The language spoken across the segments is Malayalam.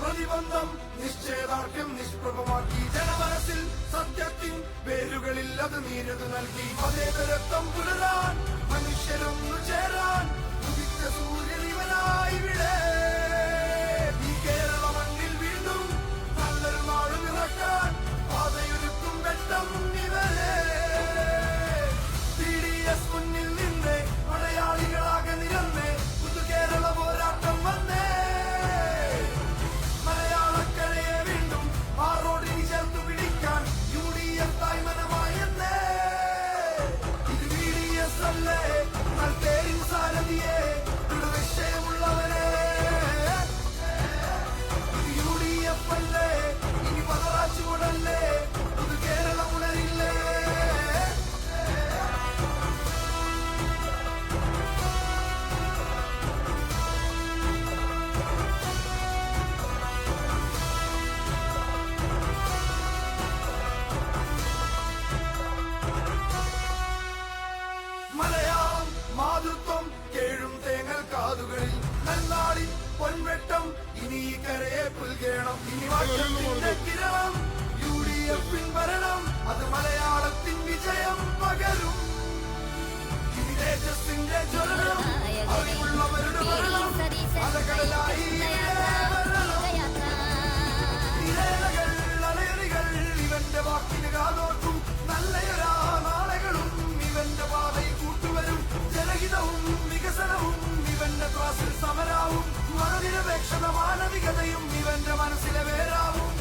പ്രതിബന്ധം നിശ്ചയദാർഢ്യം നിഷ്പ്രഭമാക്കി ജനമനസ്സിൽ സത്യത്തിൻ വേരുകളിൽ അത് നീരത് നൽകി മതേതരത്വം പുലരാൻ മനുഷ്യരൊന്നു ചേരാൻ ഉദിച്ച സൂര്യൻ ഇവനായിവിടെ ഈ കേരള മണ്ണിൽ വീണ്ടും നല്ലൊരു നാട് നിറക്കാൻ പാതയൊരുക്കും വെട്ടം ഇവരെ TDS മുന്നിൽ നിന്ന് മലയാളികളാകെ നിരന്ന് പുതുകേരള പോരാട്ടം വന്നേ മലയാളക്കരയെ വീണ്ടും മാറോടിനി ചേർത്തു പിടിക്കാൻ UDF തായ്മനമായെന്നേ ഇത് VDS അല്ലേ തേരിൻ സാരഥിയെ വിഷയമുള്ളവരെ UDF അല്ലേ ഇനി പതറാച്ചുകൊടല്ലേ പുതുകേരളം ഉണരില്ലേ മലയാളം മാതൃത്വം കേഴും തേങ്ങൽ കാതുകളിൽ നന്നാടി പൊൻവെട്ടം ഇനി ഈ കരയെ പുൽകേണം ഇനി വാക്യത്തിന്റെ കിരണം UDF ഭരണം അത് മലയാളത്തിൻ വിജയം പകരും ഇനി തേജസ്സിന്റെ ജ്വലനം അറിവുള്ളവരുടെ ഭരണം അലകടലായി നിരകൾ അലയറികൾ ഇവന്റെ വാക്കിന് കാതോർക്കും നല്ലയൊരാ നാളെകളും ഇവന്റെ പാതയിൽ കൂട്ടുവരും ജനഹിതവും വികസനവും ഇവന്റെ ക്ലാസിൽ സമരാവും മതനിരപേക്ഷത മാനവികതയും ഇവന്റെ മനസ്സിലെ വേരാവും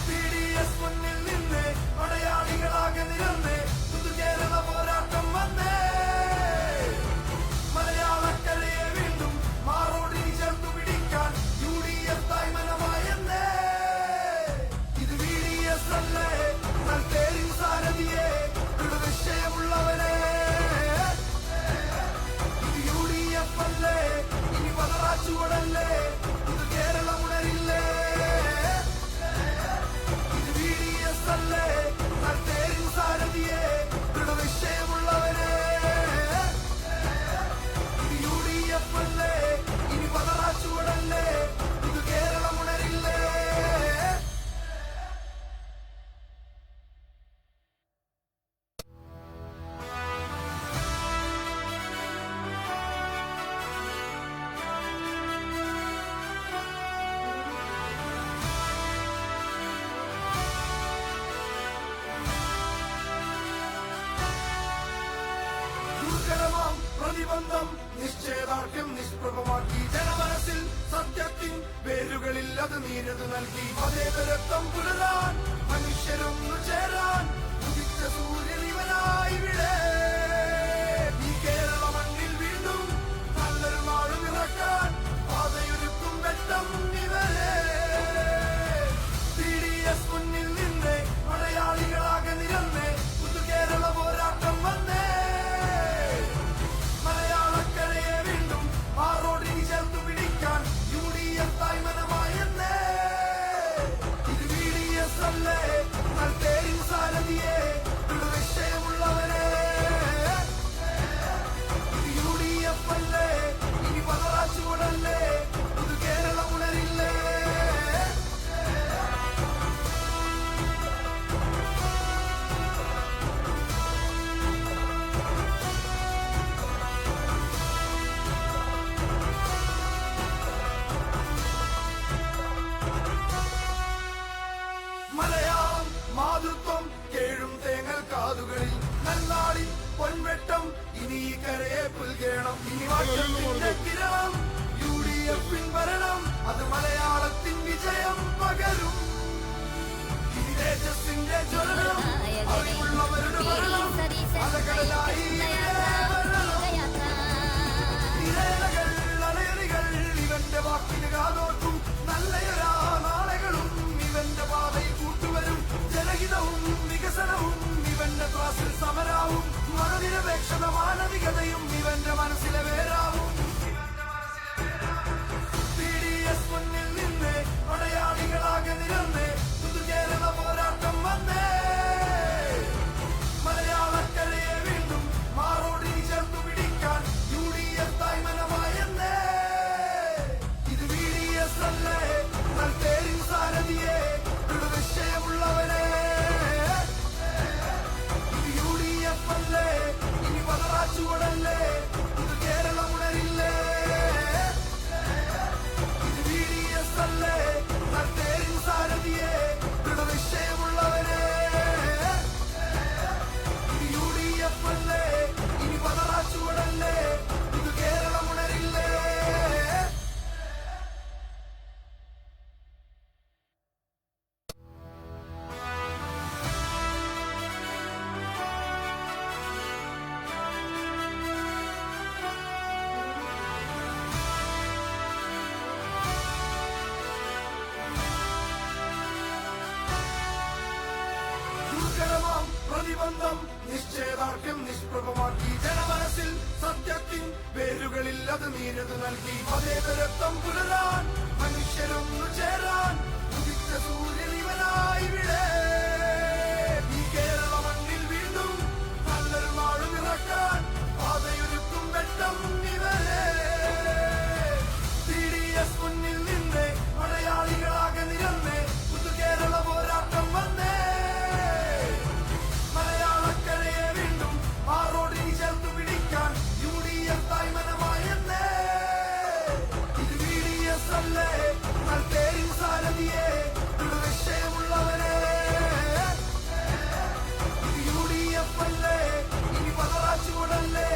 TDS മുന്നിൽ നിന്ന് മലയാളികളാകെ നിരന്ന് പുതുകേരള പോരാട്ടം വന്നേ മലയാളക്കരയെ വീണ്ടും മാറോടിനി ചേർത്തു പിടിക്കാൻ UDF തായ്മനമായെന്നേ ഇത് VDS അല്ലേ തേരിൻ സാരഥിയെ വിഷയമുള്ളവരെ ഇത് UDF അല്ലേ ഇനി പതറാച്ചുകൊടല്ലേ പുതുകേരളം ഉണരില്ലേ ഇത് VDS അല്ലേ തേരിൻ സാരഥിയെ വിഷയമുള്ളവരെ ഇത് UDF അല്ലേ ഇനി പതറാച്ചുകൊടല്ലേ പുതുകേരളം ഉണരില്ലേ പ്രതിബന്ധം നിശ്ചയദാർഢ്യം നിഷ്പ്രഭമാക്കി ജനമനസ്സിൽ സത്യത്തിൻ വേരുകളിൽ അത് നീരത് നൽകി മതേതരത്വം പുലരാൻ മനുഷ്യരൊന്നു ചേരാൻ ഉദിച്ച സൂര്യൻ ഇവനായിവിടെ ഈ കേരള മണ്ണിൽ വീണ്ടും നല്ലൊരു നാട് നിറക്കാൻ പാതയൊരുക്കും വെട്ടം ഇവരെ TDS മുന്നിൽ നിന്ന് മലയാളികളാകെ നിരന്ന് പുതുകേരള പോരാട്ടം വന്നേ മലയാളക്കരയെ വീണ്ടും മാറോടിനി ചേർത്തു പിടിക്കാൻ UDF തായ്മനമായെന്നേ ഇത് VDS അല്ലേ തേരിൻ സാരഥിയെ വിഷയമുള്ളവരെ ഇത് UDF അല്ലേ ഇനി പതറാച്ചുകൊടല്ലേ പുതുകേരളം ഉണരില്ലേ മലയാളം മാതൃത്വം കേഴും തേങ്ങൽ കാതുകളിൽ നന്നാടി പൊൻവെട്ടം ഇനി ഈ കരയെ പുൽകേണം ഇനി വാക്യത്തിന്റെ കിരണം UDF ഭരണം അത് മലയാളത്തിൻ വിജയം പകരും ഇനി തേജസ്സിന്റെ ജ്വലനം അറിവുള്ളവരുടെ ഭരണം അലകടലായി നിരകൾ അലയറികൾ ഇവന്റെ വാക്കിന് കാതോർക്കും നല്ലയൊരാ നാളെകളും ഇവന്റെ പാതയിൽ കൂട്ടുവരും ജനഹിതവും വികസനവും ഇവന്റെ ക്ലാസിൽ സമരാവും മതനിരപേക്ഷത മാനവികതയും ഇവന്റെ മനസ്സിലെ വേരാവും TDS മുന്നിൽ നിന്ന് മലയാളികളാകെ നിരന്ന് പുതുകേരള പോരാട്ടം വന്നേ മലയാളക്കരയെ വീണ്ടും മാറോടിനി ചേർത്തു പിടിക്കാൻ UDF തായ്മനമായെന്നേ ഇത് VDS പ്രതിബന്ധം നിശ്ചയദാർഢ്യം നിഷ്പ്രഭമാക്കി ജനമനസ്സിൽ സത്യത്തിൻ പേരുകളിൽ അത് നീരത് നൽകി മതേതരത്വം പുലരാൻ മനുഷ്യരൊന്നു ചേരാൻ ഉദിച്ച സൂര്യൻ ഇവനായി വിടെ ഈ കേരള മണ്ണിൽ വീണ്ടും നല്ലൊരു നാടുമിറക്കാൻ പാതയൊരുക്കും വെട്ടം ഇവരെ TDS മുന്നിൽ നിന്ന് മലയാളികളാകെ നിരന്ന് പുതുകേരള പോരാട്ടം വന്നേ മലയാളക്കരയെ വീണ്ടും മാറോടിനി ചേർത്തു പിടിക്കാൻ UDF തായ്മനമായെന്നേ ഇത് VDS അല്ലേ തേരിൻ സാരഥിയെ വിഷയമുള്ളവരെ ഇത് UDF അല്ലേ ഇനി പതറാച്ചുകൊടല്ലേ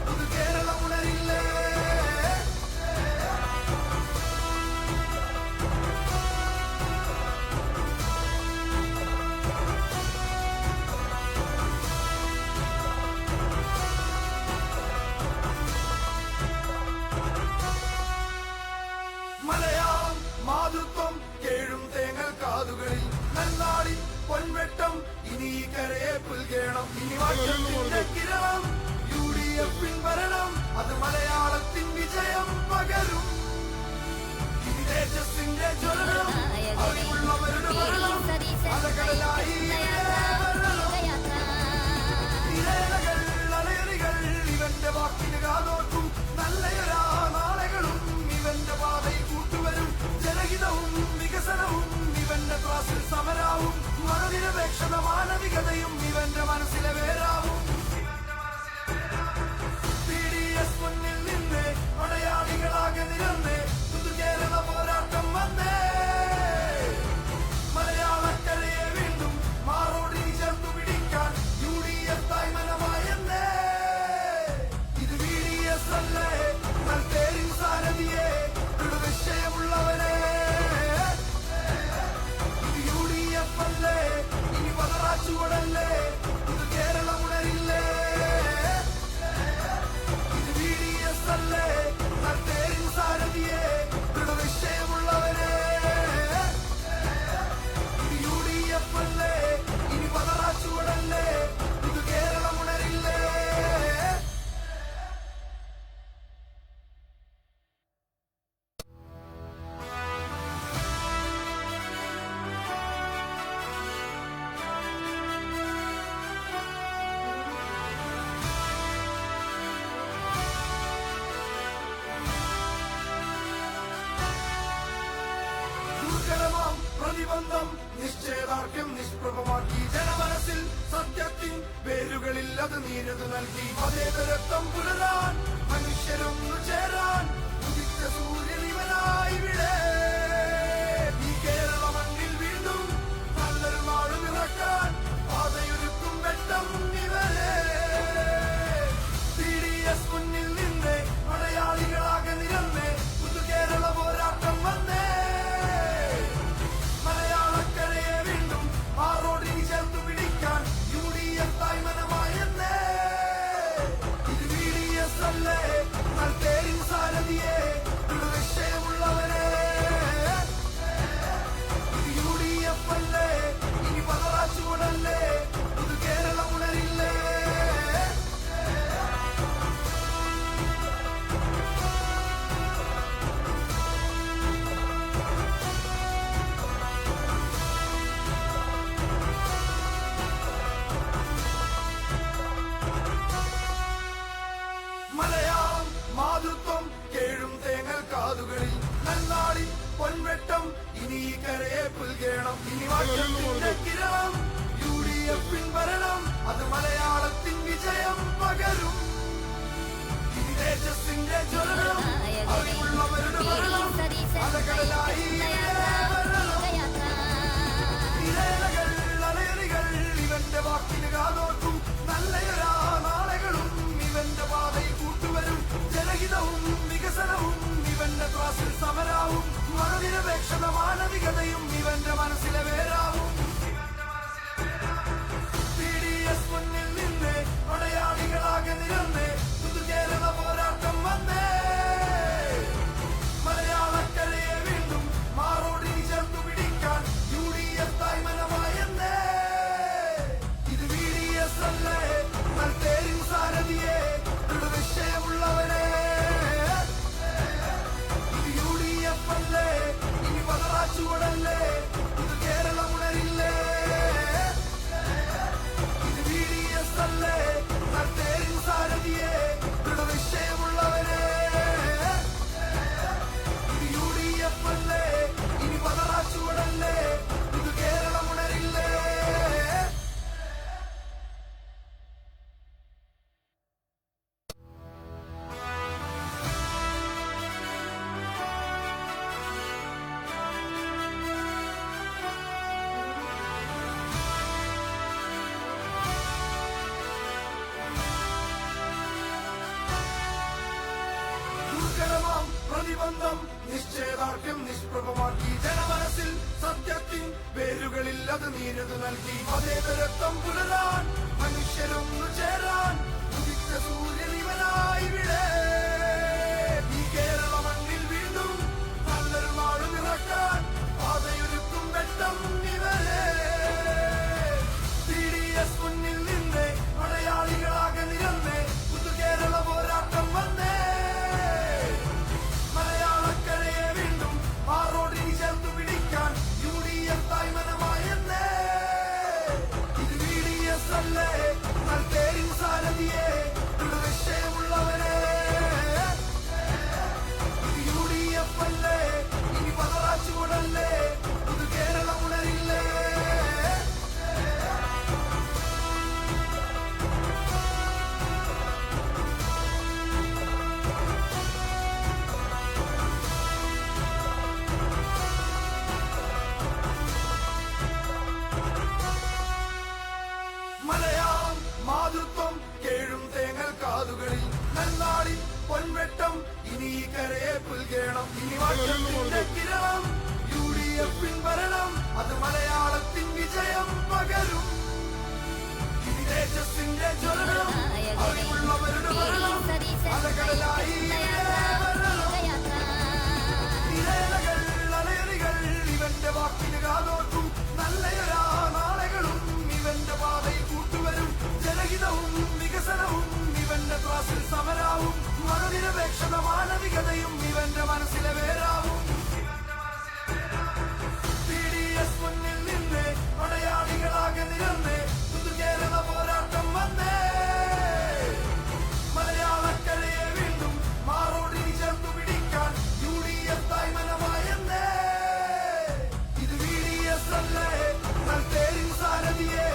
പുതുകേരളം ഉണരില്ലേ മലയാളം മാതൃത്വം കേഴും തേങ്ങൽ കാതുകളിൽ നന്നാടിൻ പൊൻവെട്ടം ഇനി ഈ കരയെ പുൽകേണം ഇനി വാക്യത്തിന്റെ കിരണം UDF ഭരണം അത് മലയാളത്തിൻ വിജയം പകരും ഇനി തേജസ്സിന്റെ ജ്വലനം അറിവുള്ളവരുടെ ഭരണം അലകടലായി ഇരേലകൾ അലയറികൾ ഇവന്റെ വാക്കിന് കാതോർക്കും നല്ലയൊരാ നാളെകളും ഇവന്റെ പാതയിൽ കൂട്ടുവരും ജനഹിതവും വികസനവും ഇവന്റെ ക്ലാസിൽ സമരാവും മതനിരപേക്ഷത മാനവികതയും ഇവന്റെ മനസ്സിലെ വേരാവും TDS മുന്നിൽ നിന്ന് മലയാളികളാകെ നിരന്ന് പുതുകേരള പോരാട്ടം വന്നേ മലയാളക്കരയെ വീണ്ടും മാറോടിനി ചേർത്തു പിടിക്കാൻ UDF തായ്മനമായെന്നേ ഇത് VDS അല്ലേ തേരിൻ സാരഥിയെ വിഷയമുള്ളവരെ ഇത് UDF അല്ലേ ഇനി പതറാച്ചുകൊടല്ലേ പുതുകേരളം ഉണരില്ലേ ഇത് VDS അല്ലേ തേരിൻ സാരഥിയെ വിഷയമുള്ളവരെ ഇത് UDF അല്ലേ ഇനി പതറാച്ചുകൊടല്ലേ പുതുകേരളം ഉണരില്ലേ ദുർഘടമാം പ്രതിബന്ധം നിശ്ചയദാർഢ്യം നിഷ്പ്രഭമാക്കി ജനമനസ്സിൽ സത്യത്തിൻ പേരുകളിൽ അത് നീരത് നൽകി മതേതരത്വം പുലരാൻ മനുഷ്യരൊന്നു ചേരാൻ ഉദിച്ച സൂര്യൻ ഇവനായി വിടെ ഈ കേരള മണ്ണിൽ വീണ്ടും നല്ലൊരു നാടുമിറക്കാൻ പാതയൊരുക്കും വെട്ടം ഇവരെ TDS മുന്നിൽ നിന്ന് മലയാളികളാകെ നിരന്ന് പുതുകേരള പോരാട്ടം വന്നേ മലയാളക്കരയെ വീണ്ടും മാറോടിനി ചേർത്തു പിടിക്കാൻ UDF തായ്മനമായെന്നേ ഇത് VDS അല്ലേ തേരിൻ സാരഥിയെ വിഷയമുള്ളവരെ ഇത് UDF അല്ലേ ഇനി പതറാച്ചുകൊടല്ലേ പുതുകേരളം ഉണരില്ലേ മലയാളം മാതൃത്വം കേഴും തേങ്ങൽ കാതുകളിൽ നന്നാടിൻ പൊൻവെട്ടം ഇനി ഈ കരയെ പുൽകേണം ഇനി വാക്യത്തിന്റെ കിരണം UDF ഭരണം അത് മലയാളത്തിൻ വിജയം പകരും ഇനി തേജസ്സിന്റെ ജ്വലനം അറിവുള്ളവരുടെ ഭരണം അലകടലായി ഇരേലകൾ അലയറികൾ ഇവന്റെ വാക്കിന് കാതോർക്കും നല്ലയൊരാ നാളെകളും ഇവന്റെ പാതയിൽ കൂട്ടുവരും ജനഹിതവും വികസനവും ഇവന്റെ ക്ലാസിൽ സമരാവും മതനിരപേക്ഷത മാനവികതയും ഇവന്റെ മനസ്സിലെ വേരാവും TDS മുന്നിൽ നിന്ന് മലയാളികളാകെ നിരന്ന് പുതുകേരള പോരാട്ടം വന്നേ മലയാളക്കരയെ വീണ്ടും മാറോടിനി ചേർത്തു പിടിക്കാൻ UDF തായ്മനമായെന്നേ ഇത് VDS നിശ്ചയദാർഢ്യം നിഷ്പ്രഭമാക്കി ജനമനസ്സിൽ സത്യത്തിൻ വേരുകളിൽ അത് നീരത് നൽകി മതേതരത്വം പുലരാൻ മനുഷ്യരൊന്നു ചേരാൻ ഉദിച്ച സൂര്യൻ ഇവനായി വിടെ ഈ കേരള മണ്ണിൽ വീണ്ടും നല്ലൊരു നാട് നിറക്കാൻ പാതയൊരുക്കും വെട്ടം ഇവരെ TDS മുന്നിൽ നിന്ന് മലയാളികളാകെ നിരന്ന് പുതുകേരള പോരാട്ടം വന്നേ മലയാളക്കരയെ വീണ്ടും മാറോടിനി ചേർത്തു പിടിക്കാൻ UDF തായ്മനമായെന്നേ ഇത് VDS അല്ലേ നൽകേരിൻ സാരഥിയെ ദൃഢനിശ്ചയമുള്ളവനെ ഇത് UDF അല്ലേ ഇനി പതറാച്ചുകൊടല്ലേ പുതുകേരളം ഉണരില്ലേ മലയാളം മാതൃത്വം കേഴും തേങ്ങൽ കാതുകളിൽ നന്നാടിൻ പൊൻവെട്ടം ഇനി ഈ കരയെ പുൽകേണം ഇനി മാറ്റത്തിന്റെ കിരണം UDF ഭരണം അത് മലയാളത്തിൻ വിജയം പകരും ഇനി തേജസ്സിന്റെ ജ്വലനം അറിവുള്ളവരുടെ ഭരണം അലകടലായി നിരകൾ അലയറികൾ ഇവന്റെ വാക്കിന് കാതോർക്കും നല്ലയൊരാ നാളെകളും ഇവന്റെ പാതയിൽ കൂട്ടുവരും ജനഹിതവും വികസനവും ഇവന്റെ ക്ലാസിൽ സമരാവും മതനിരപേക്ഷത മാനവികതയും ഇവന്റെ മനസ്സിലെ വേരാവും TDS മുന്നിൽ നിന്ന് മലയാളികളാകെ നിരന്ന് പുതുകേരള പോരാട്ടം വന്നേ മലയാളക്കരയെ വീണ്ടും മാറോടിനി ചേർത്തു പിടിക്കാൻ UDF തായ്മനമായെന്നേ ഇത് VDS അല്ലേ നൽകേരിൻ സാരഥിയെ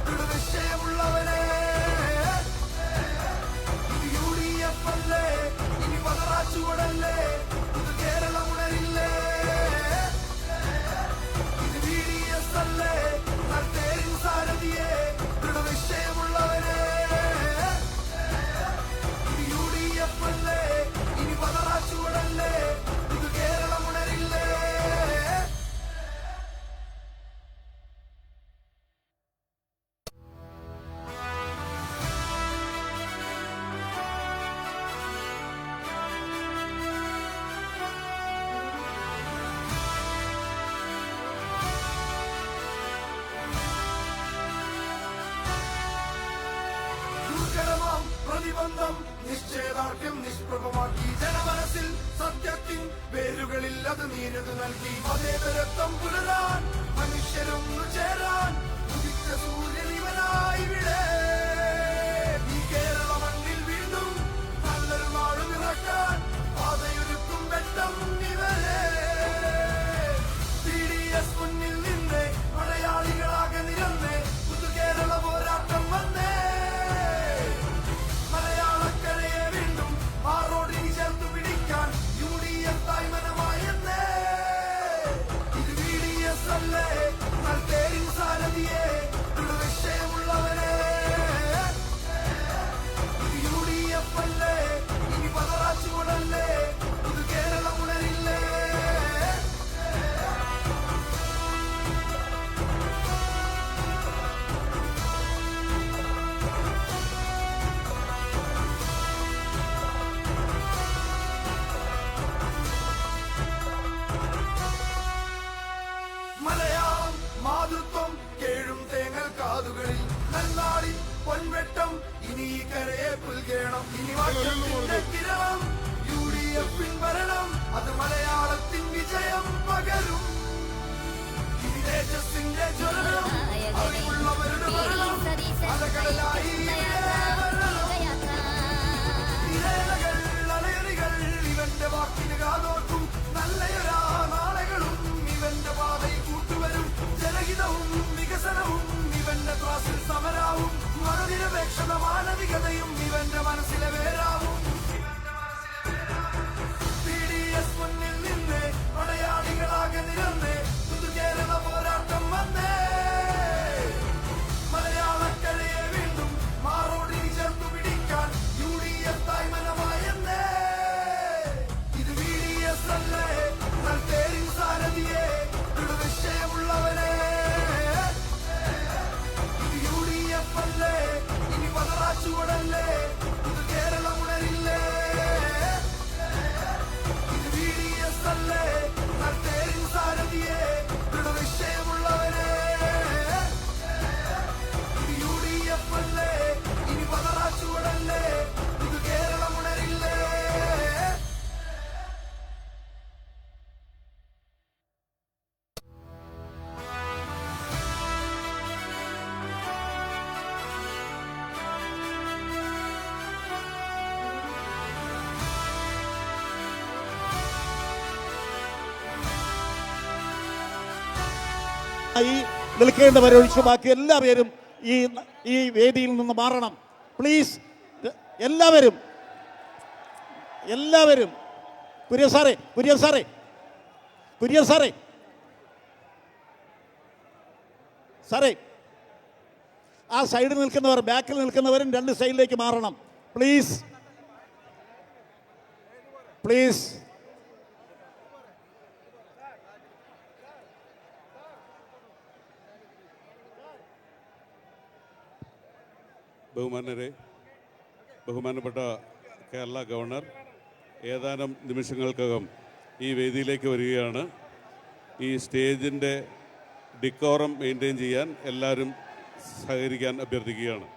ദൃഢനിശ്ചയമുള്ളവനെ ഇത് UDF അല്ലേ ഇനി പതറാച്ചുകൊടല്ലേ പുതുകേരളം ഉണരില്ലേ ഇത് VDS അല്ലേ നൽകേരിൻ സാരഥിയെ ദൃഢനിശ്ചയമുള്ളവനെ ഇത് UDF അല്ലേ ഇനി പതറാച്ചുകൊടല്ലേ പുതുകേരളം ഉണരില്ലേ ദുർഘടമാം പ്രതിബന്ധം നിശ്ചയദാർഢ്യം നിഷ്പ്രഭമാക്കി ജനമനസ്സിൽ സത്യത്തിൻ വേരുകളിൽ അത് നീരത് നൽകി മതേതരത്വം പുലരാൻ മനുഷ്യരൊന്നു ചേരാൻ ഉദിച്ച സൂര്യൻ ഇവനായി വിടെ ഈ കേരള മണ്ണിൽ വീണ്ടും നല്ലൊരു നാട് നിറക്കാൻ പാതയൊരുക്കും വെട്ടം ഇവരെ TDS മുന്നിൽ നിന്ന് മലയാളികളാകെ നിരന്ന് പുതുകേരള പോരാട്ടം വന്നേ മലയാളക്കരയെ വീണ്ടും മാറോടിനി ചേർത്തു പിടിക്കാൻ UDF തായ്മനമായെന്നേ ഇത് VDS അല്ലേ നൽകേരിൻ സാരഥിയെ ദൃഢനിശ്ചയമുള്ളവനെ ഇത് UDF അല്ലേ ഇനി പതറാച്ചുകൊടല്ലേ പുതുകേരളം ഉണരില്ലേ മലയാളം മാതൃത്വം കേഴും തേങ്ങൽ കാതുകളിൽ നന്നാടിൻ പൊൻവെട്ടം ഇനി ഈ കരയെ പുൽകേണം ഇനി മാറ്റത്തിന്റെ കിരണം UDF ഭരണം അത് മലയാളത്തിൻ വിജയം പകരും ഇനി തേജസ്സിന്റെ ജ്വലനം അറിവുള്ളവരുടെ ഭരണം അലകടലായി നിരകൾ അലയറികൾ ഇവന്റെ വാക്കിന് കാതോർക്കും നല്ലയൊരാ നാളെകളും ഇവന്റെ പാതയിൽ കൂട്ടുവരും ജനഹിതവും വികസനവും ഇവന്റെ ക്ലാസിൽ സമരാവും മതനിരപേക്ഷത മാനവികതയും ഇവന്റെ മനസ്സിലെ വേരാവും TDS മുന്നിൽ നിന്ന് മലയാളികളാകെ നിരന്ന് പുതുകേരള പോരാട്ടം വന്നേ മലയാളക്കരയെ വീണ്ടും മാറോടിനി ചേർത്തു പിടിക്കാൻ UDF തായ്മനമായെന്നേ ഇത് VDS അല്ലേ ഈ നിൽക്കേണ്ടവരൊഴിച്ച് ബാക്കി എല്ലാവരും ഈ വേദിയിൽ നിന്ന് മാറണം പ്ലീസ്. എല്ലാവരും കുര്യൻ സാറേ ആ സൈഡിൽ നിൽക്കുന്നവർ, ബാക്കിൽ നിൽക്കുന്നവരും 2 സൈഡിലേക്ക് മാറണം പ്ലീസ്. ബഹുമാനപ്പെട്ട കേരള ഗവർണർ ഏതാനും നിമിഷങ്ങൾക്കകം ഈ വേദിയിലേക്ക് വരികയാണ്. ഈ സ്റ്റേജിൻ്റെ ഡിക്കോറം മെയിൻറ്റെയിൻ ചെയ്യാൻ എല്ലാവരും സഹകരിക്കാൻ അഭ്യർത്ഥിക്കുകയാണ്.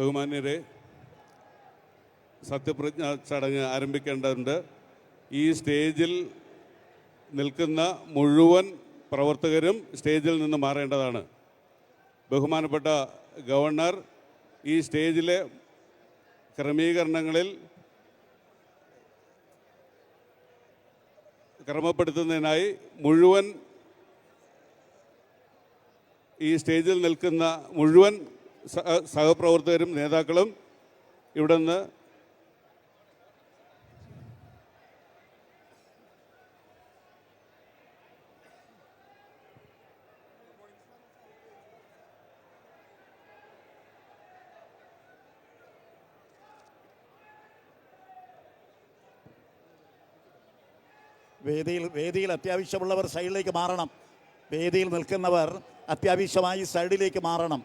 ബഹുമാന്യരെ, സത്യപ്രതിജ്ഞ ചടങ്ങ് ആരംഭിക്കേണ്ടതുണ്ട്. ഈ സ്റ്റേജിൽ നിൽക്കുന്ന മുഴുവൻ പ്രവർത്തകരും സ്റ്റേജിൽ നിന്ന് മാറേണ്ടതാണ്. ബഹുമാനപ്പെട്ട ഗവർണർ ഈ സ്റ്റേജിലെ ക്രമപ്പെടുത്തുന്നതിനായി മുഴുവൻ ഈ സ്റ്റേജിൽ നിൽക്കുന്ന മുഴുവൻ സഹപ്രവർത്തകരും നേതാക്കളും ഇവിടെ നിന്ന് വേദിയിൽ അത്യാവശ്യമുള്ളവർ സൈഡിലേക്ക് മാറണം. വേദിയിൽ നിൽക്കുന്നവർ അത്യാവശ്യമായി സൈഡിലേക്ക് മാറണം.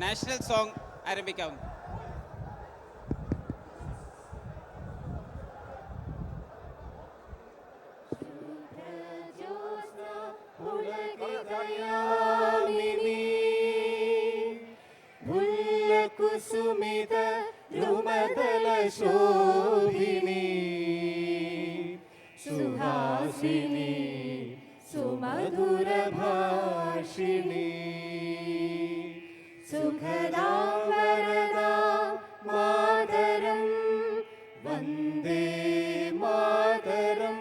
നാഷണൽ സോങ് ആരംഭിക്കാവുന്നു. കുസുമിത ദ്രുമദല ശോഭിനി സുഹാസിനി സുമധുര ഭാഷിണി സുഖദാം വരദാം മാതരം വന്ദേ മാതരം.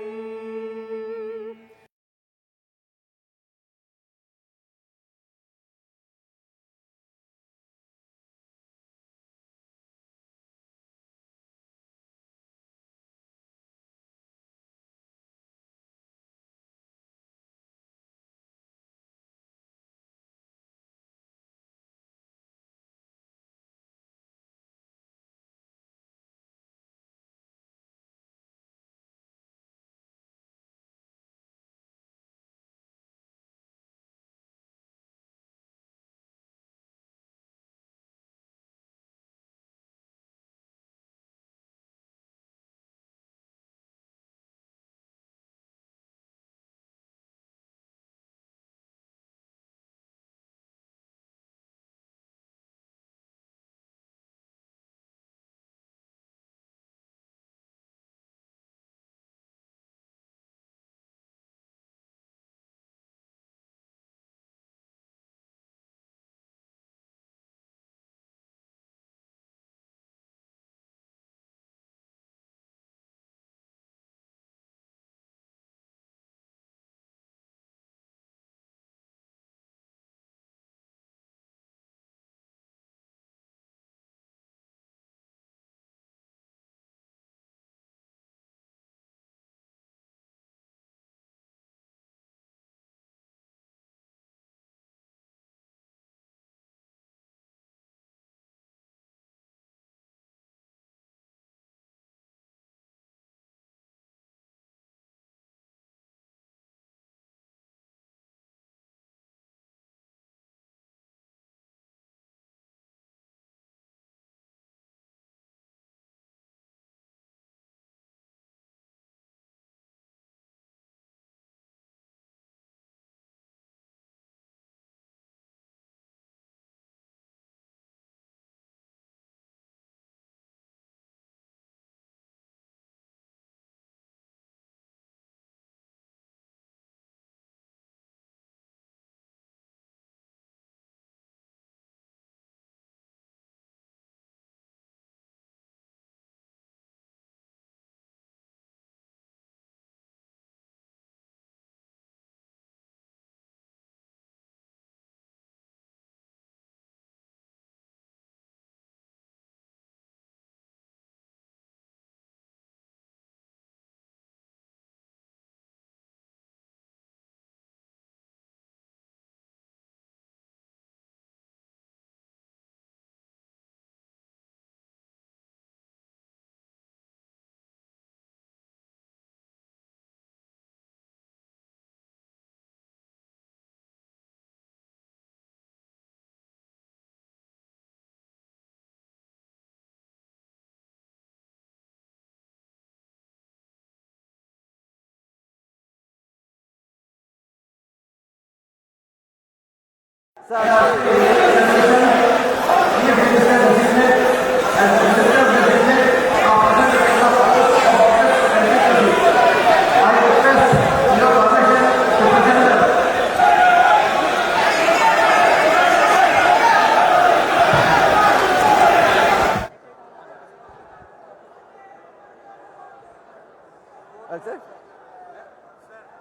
That's it?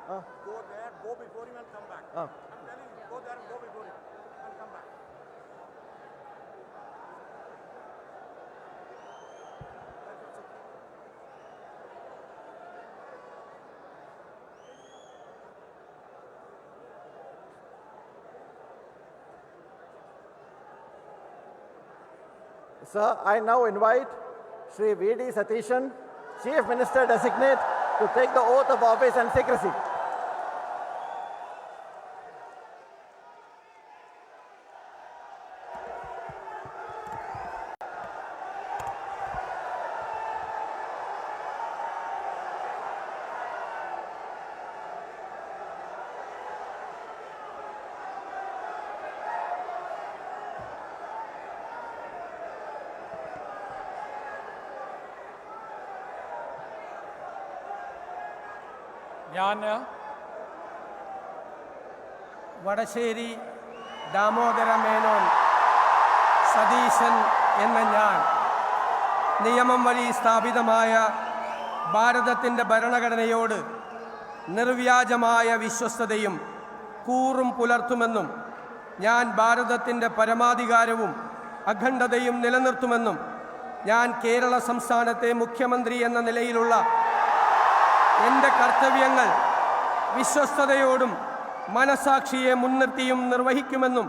Go there, go before him and come back. I'm telling you, go there and go before him and come back. Sir, I now invite Shri V.D. Satishan, Chief Minister Designate, to take the oath of office and secrecy. ഞാൻ വടശ്ശേരി ദാമോദര മേനോൻ സതീശൻ എന്ന ഞാൻ നിയമം വഴി സ്ഥാപിതമായ ഭാരതത്തിൻ്റെ ഭരണഘടനയോട് നിർവ്യാജമായ വിശ്വസ്തതയും കൂറും പുലർത്തുമെന്നും ഞാൻ ഭാരതത്തിൻ്റെ പരമാധികാരവും അഖണ്ഡതയും നിലനിർത്തുമെന്നും ഞാൻ കേരള സംസ്ഥാനത്തെ മുഖ്യമന്ത്രി എന്ന നിലയിലുള്ള എൻ്റെ കർത്തവ്യങ്ങൾ വിശ്വസ്തയോടും മനസാക്ഷിയെ മുൻനിർത്തിയും നിർവഹിക്കുമെന്നും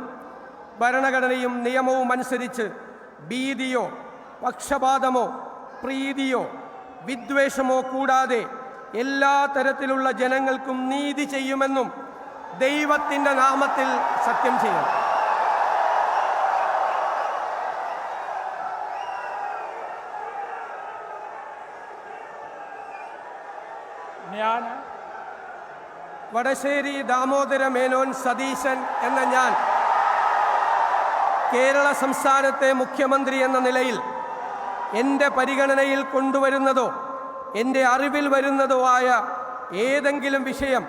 ഭരണഘടനയും നിയമവും അനുസരിച്ച് ഭീതിയോ പക്ഷപാതമോ പ്രീതിയോ വിദ്വേഷമോ കൂടാതെ എല്ലാ തരത്തിലുള്ള ജനങ്ങൾക്കും നീതി ചെയ്യുമെന്നും ദൈവത്തിൻ്റെ നാമത്തിൽ സത്യം ചെയ്യും. ഞാൻ വടശ്ശേരി ദാമോദര മേനോൻ സതീശൻ എന്ന ഞാൻ കേരള സംസ്ഥാനത്തെ മുഖ്യമന്ത്രി എന്ന നിലയിൽ എൻ്റെ പരിഗണനയിൽ കൊണ്ടുവരുന്നതോ എൻ്റെ അറിവിൽ വരുന്നതോ ആയ ഏതെങ്കിലും വിഷയം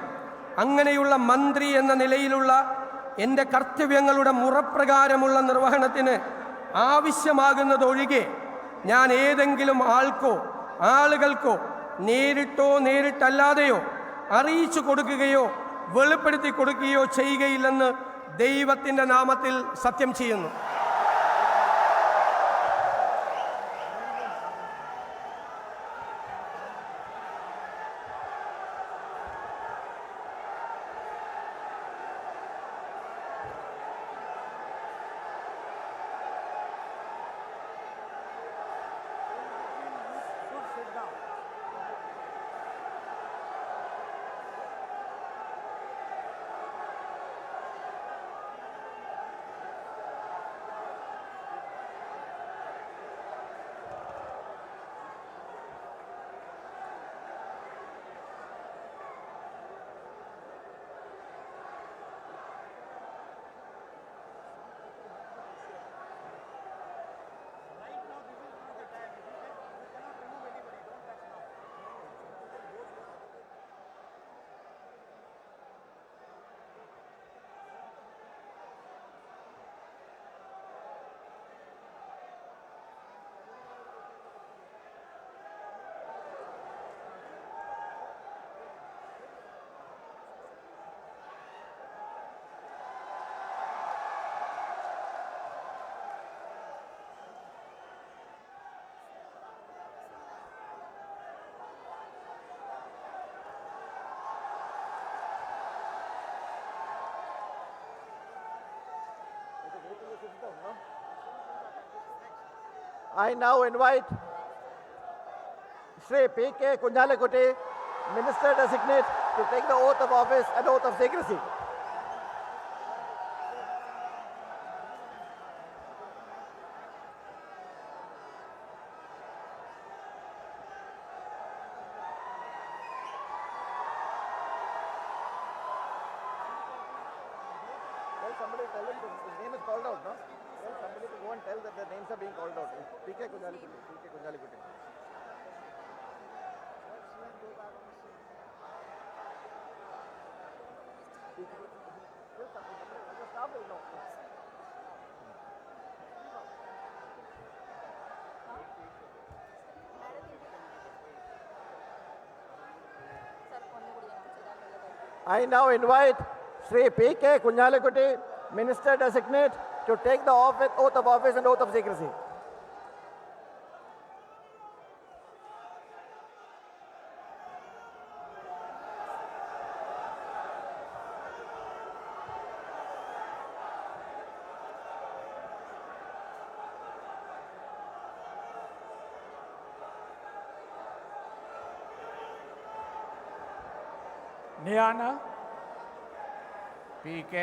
അങ്ങനെയുള്ള മന്ത്രി എന്ന നിലയിലുള്ള എൻ്റെ കർത്തവ്യങ്ങളുടെ മുറപ്രകാരമുള്ള നിർവഹണത്തിന് ആവശ്യമാകുന്നതൊഴികെ ഞാൻ ഏതെങ്കിലും ആൾക്കോ ആളുകൾക്കോ നേരിട്ടോ നേരിട്ടല്ലാതെയോ അറിയിച്ചു കൊടുക്കുകയോ വെളിപ്പെടുത്തി കൊടുക്കുകയോ ചെയ്യുകയില്ലെന്ന് ദൈവത്തിൻ്റെ നാമത്തിൽ സത്യം ചെയ്യുന്നു. I now invite Shri P.K. Kunjalakutti, Minister Designate, to take the oath of office and oath of secrecy. somebody tell him his name is called out, no? Tell somebody to go and tell that their names are being called out. PK Kunjalikutti. PK Kunjalikutti. The staff will know. I now invite Sri P.K. Kunjalikutti, Minister Designate, to take the oath of office and oath of secrecy. ഞാൻ PK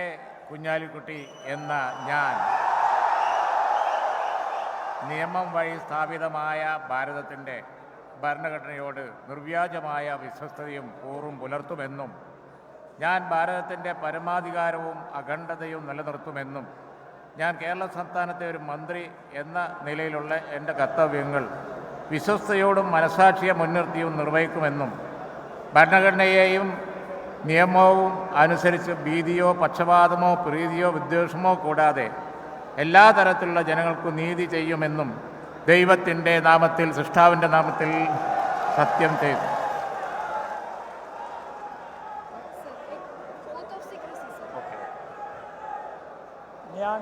കുഞ്ഞാലിക്കുട്ടി എന്ന ഞാൻ നിയമം വഴി സ്ഥാപിതമായ ഭാരതത്തിൻ്റെ ഭരണഘടനയോട് നിർവ്യാജമായ വിശ്വസ്തതയും കൂറും പുലർത്തുമെന്നും ഞാൻ ഭാരതത്തിൻ്റെ പരമാധികാരവും അഖണ്ഡതയും നിലനിർത്തുമെന്നും ഞാൻ കേരള സംസ്ഥാനത്തെ ഒരു മന്ത്രി എന്ന നിലയിലുള്ള എൻ്റെ കർത്തവ്യങ്ങൾ വിശ്വസ്തയോടും മനസാക്ഷിയെ മുൻനിർത്തിയും നിർവഹിക്കുമെന്നും ഭരണഘടനയെയും നിയമവും അനുസരിച്ച് ഭീതിയോ പക്ഷപാതമോ പ്രീതിയോ വിദ്വേഷമോ കൂടാതെ എല്ലാ തരത്തിലുള്ള ജനങ്ങൾക്കും നീതി ചെയ്യുമെന്നും ദൈവത്തിൻ്റെ നാമത്തിൽ സൃഷ്ടാവിൻ്റെ നാമത്തിൽ സത്യം ചെയ്തു. ഞാൻ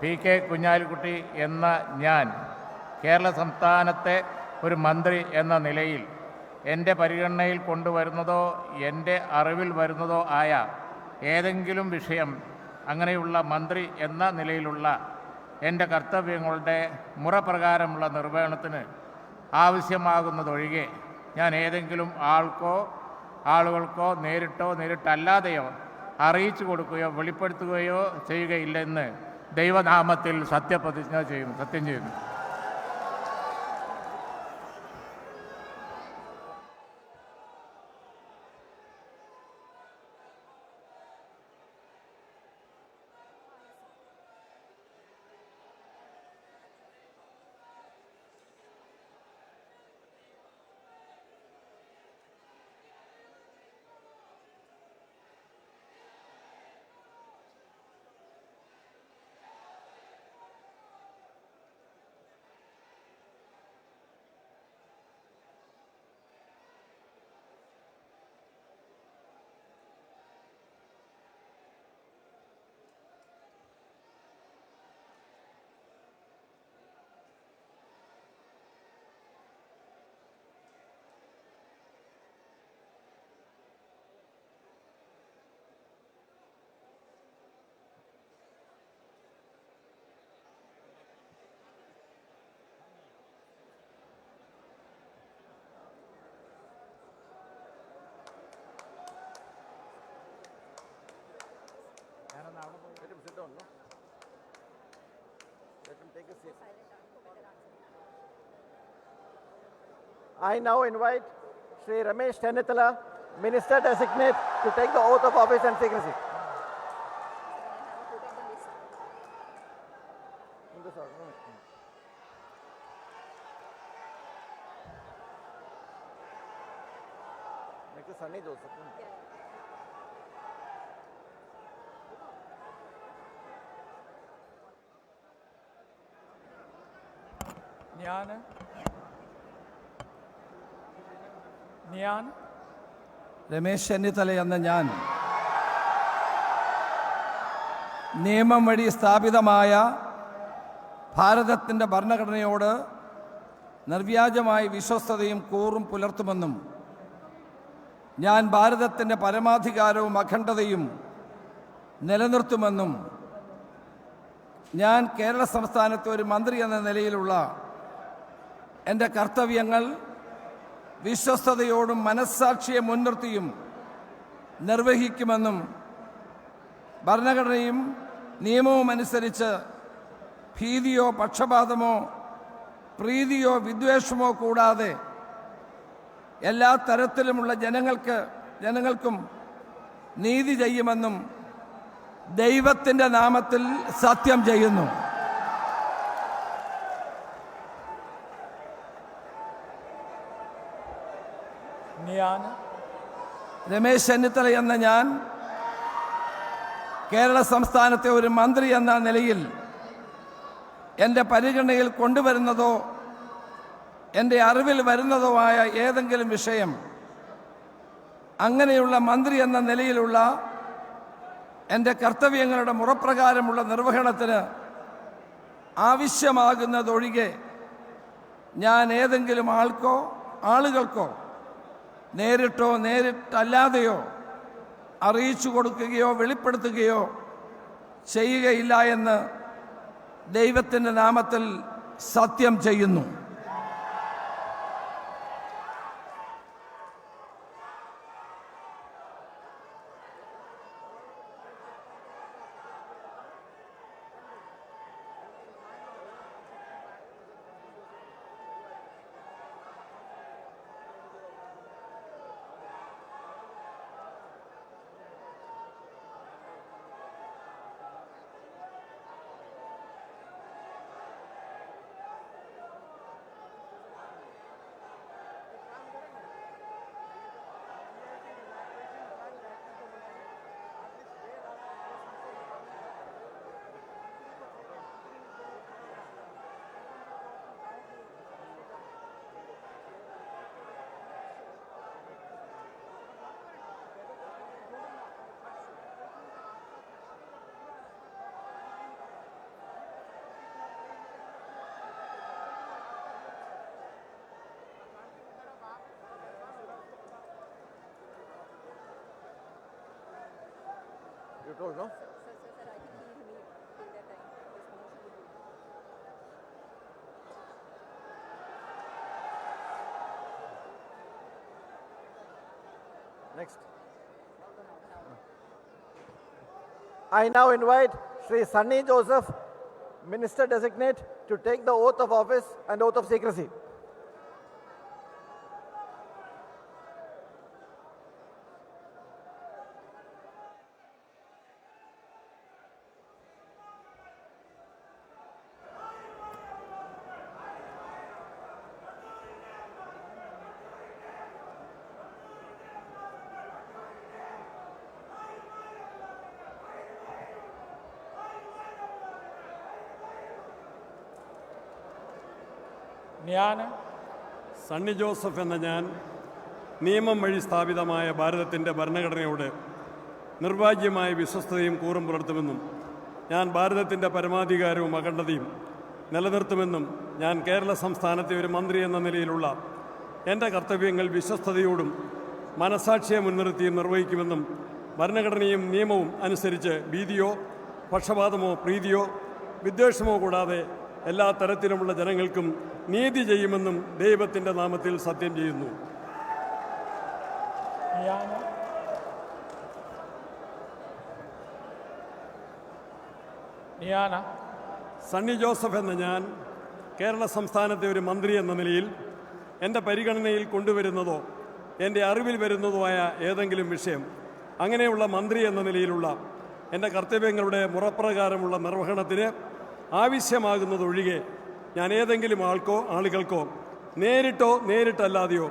PK കുഞ്ഞാലിക്കുട്ടി എന്ന ഞാൻ കേരള സംസ്ഥാനത്തെ ഒരു മന്ത്രി എന്ന നിലയിൽ എൻ്റെ പരിഗണനയിൽ കൊണ്ടുവരുന്നതോ എൻ്റെ അറിവിൽ വരുന്നതോ ആയ ഏതെങ്കിലും വിഷയം അങ്ങനെയുള്ള മന്ത്രി എന്ന നിലയിലുള്ള എൻ്റെ കർത്തവ്യങ്ങളുടെ മുറപ്രകാരമുള്ള നിർവഹണത്തിന് ആവശ്യമാകുന്നതൊഴികെ ഞാൻ ഏതെങ്കിലും ആളുകൾക്കോ നേരിട്ടോ നേരിട്ടല്ലാതെയോ അറിയിച്ചു കൊടുക്കുകയോ വെളിപ്പെടുത്തുകയോ ചെയ്യുകയില്ലെന്ന് ദൈവനാമത്തിൽ സത്യം ചെയ്യുന്നു. Let him sit down, no? Let him take a seat. I now invite Sri Ramesh Chennithala, Minister Designate, to take the oath of office and secrecy. In this order, no? Make the Sunny Joseph. ഞാൻ രമേശ് ചെന്നിത്തല എന്ന ഞാൻ നിയമം വഴി സ്ഥാപിതമായ ഭാരതത്തിൻ്റെ ഭരണഘടനയോട് നിർവ്യാജമായ വിശ്വസ്തതയും കൂറും പുലർത്തുമെന്നും ഞാൻ ഭാരതത്തിൻ്റെ പരമാധികാരവും അഖണ്ഡതയും നിലനിർത്തുമെന്നും ഞാൻ കേരള സംസ്ഥാനത്തെ ഒരു മന്ത്രി എന്ന നിലയിലുള്ള എൻ്റെ കർത്തവ്യങ്ങൾ വിശ്വസ്തയോടും മനസ്സാക്ഷിയെ മുൻനിർത്തിയും നിർവഹിക്കുമെന്നും ഭരണഘടനയും നിയമവും അനുസരിച്ച് ഭീതിയോ പക്ഷപാതമോ പ്രീതിയോ വിദ്വേഷമോ കൂടാതെ എല്ലാ തരത്തിലുമുള്ള ജനങ്ങൾക്കും നീതി ചെയ്യുമെന്നും ദൈവത്തിൻ്റെ നാമത്തിൽ സത്യം ചെയ്യുന്നു. ഞാൻ രമേശ് ചെന്നിത്തല എന്ന ഞാൻ കേരള സംസ്ഥാനത്തെ ഒരു മന്ത്രി എന്ന നിലയിൽ എൻ്റെ പരിഗണനയിൽ കൊണ്ടുവരുന്നതോ എൻ്റെ അറിവിൽ വരുന്നതോ ആയ ഏതെങ്കിലും വിഷയം അങ്ങനെയുള്ള മന്ത്രി എന്ന നിലയിലുള്ള എൻ്റെ കർത്തവ്യങ്ങളുടെ മുറപ്രകാരമുള്ള നിർവഹണത്തിന് ആവശ്യമാകുന്നതൊഴികെ ഞാൻ ഏതെങ്കിലും ആളുകൾക്കോ നേരിട്ടോ നേരിട്ടല്ലാതെയോ അറിയിച്ചു കൊടുക്കുകയോ വെളിപ്പെടുത്തുകയോ ചെയ്യുകയില്ല എന്ന് ദൈവത്തിൻ്റെ നാമത്തിൽ സത്യം ചെയ്യുന്നു. You told, no? Next. I now invite Sri Sunny Joseph, Minister Designate, to take the oath of office and oath of secrecy. ഞാൻ സണ്ണി ജോസഫ് എന്ന ഞാൻ നിയമം വഴി സ്ഥാപിതമായ ഭാരതത്തിൻ്റെ ഭരണഘടനയോട് നിർവാജ്യമായ വിശ്വസ്തയും കൂറും പുലർത്തുമെന്നും ഞാൻ ഭാരതത്തിൻ്റെ പരമാധികാരവും അഖണ്ഡതയും നിലനിർത്തുമെന്നും ഞാൻ കേരള സംസ്ഥാനത്തെ ഒരു മന്ത്രി എന്ന നിലയിലുള്ള എൻ്റെ കർത്തവ്യങ്ങൾ വിശ്വസ്തയോടും മനസാക്ഷിയെ മുൻനിർത്തിയും നിർവഹിക്കുമെന്നും ഭരണഘടനയും നിയമവും അനുസരിച്ച് ഭീതിയോ പക്ഷപാതമോ പ്രീതിയോ വിദ്വേഷമോ കൂടാതെ എല്ലാ തരത്തിലുമുള്ള ജനങ്ങൾക്കും നീതി ചെയ്യുമെന്നും ദൈവത്തിൻ്റെ നാമത്തിൽ സത്യം ചെയ്യുന്നു. സണ്ണി ജോസഫ് എന്ന ഞാൻ കേരള സംസ്ഥാനത്തെ ഒരു മന്ത്രി എന്ന നിലയിൽ എൻ്റെ പരിഗണനയിൽ കൊണ്ടുവരുന്നതോ എൻ്റെ അറിവിൽ വരുന്നതോ ആയ ഏതെങ്കിലും വിഷയം അങ്ങനെയുള്ള മന്ത്രി എന്ന നിലയിലുള്ള എൻ്റെ കർത്തവ്യങ്ങളുടെ മുറപ്രകാരമുള്ള നിർവഹണത്തിന് ആവശ്യമാകുന്നതൊഴികെ ഞാൻ ഏതെങ്കിലും ആളുകൾക്കോ നേരിട്ടോ നേരിട്ടല്ലാതെയോ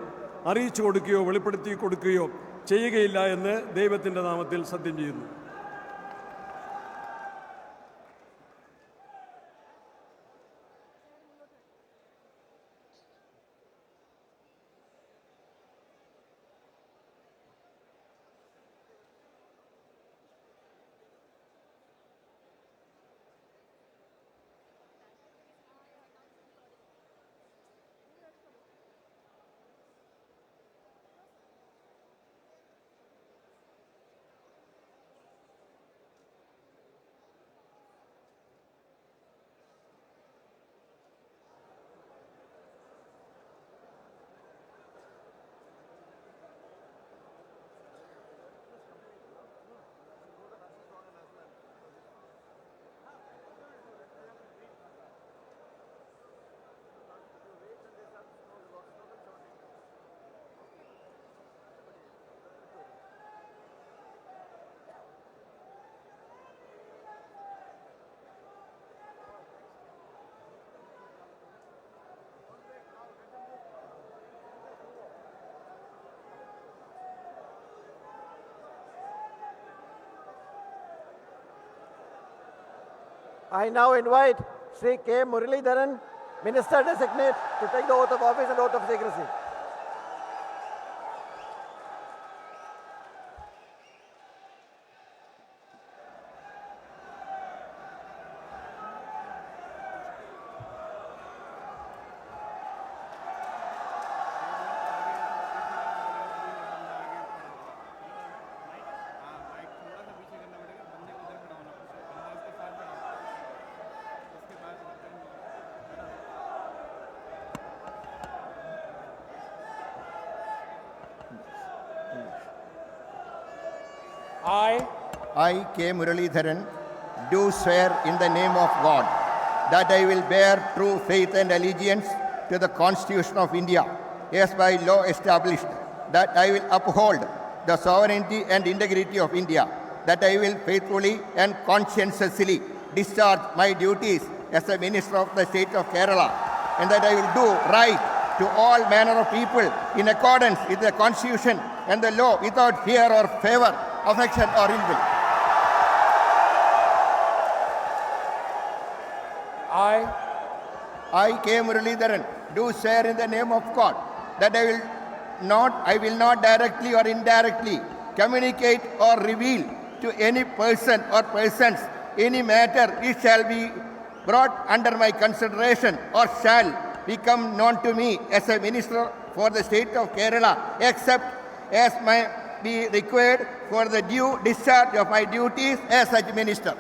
അറിയിച്ചു കൊടുക്കുകയോ വെളിപ്പെടുത്തി കൊടുക്കുകയോ ചെയ്യുകയില്ല എന്ന് ദൈവത്തിൻ്റെ നാമത്തിൽ സത്യം ചെയ്യുന്നു. I now invite Sri K. Muralidharan, Minister Designate, to take the oath of office and oath of secrecy. I, K. Muralidharan, do swear in the name of God that I will bear true faith and allegiance to the Constitution of India, as by law established, that I will uphold the sovereignty and integrity of India, that I will faithfully and conscientiously discharge my duties as a Minister of the State of Kerala, and that I will do right to all manner of people in accordance with the Constitution and the law without fear or favor, affection or ill will. I, K. Muralidharan, do swear in the name of God that I will not directly or indirectly communicate or reveal to any person or persons any matter which shall be brought under my consideration or shall become known to me as a Minister for the State of Kerala, except as may be required for the due discharge of my duties as such Minister.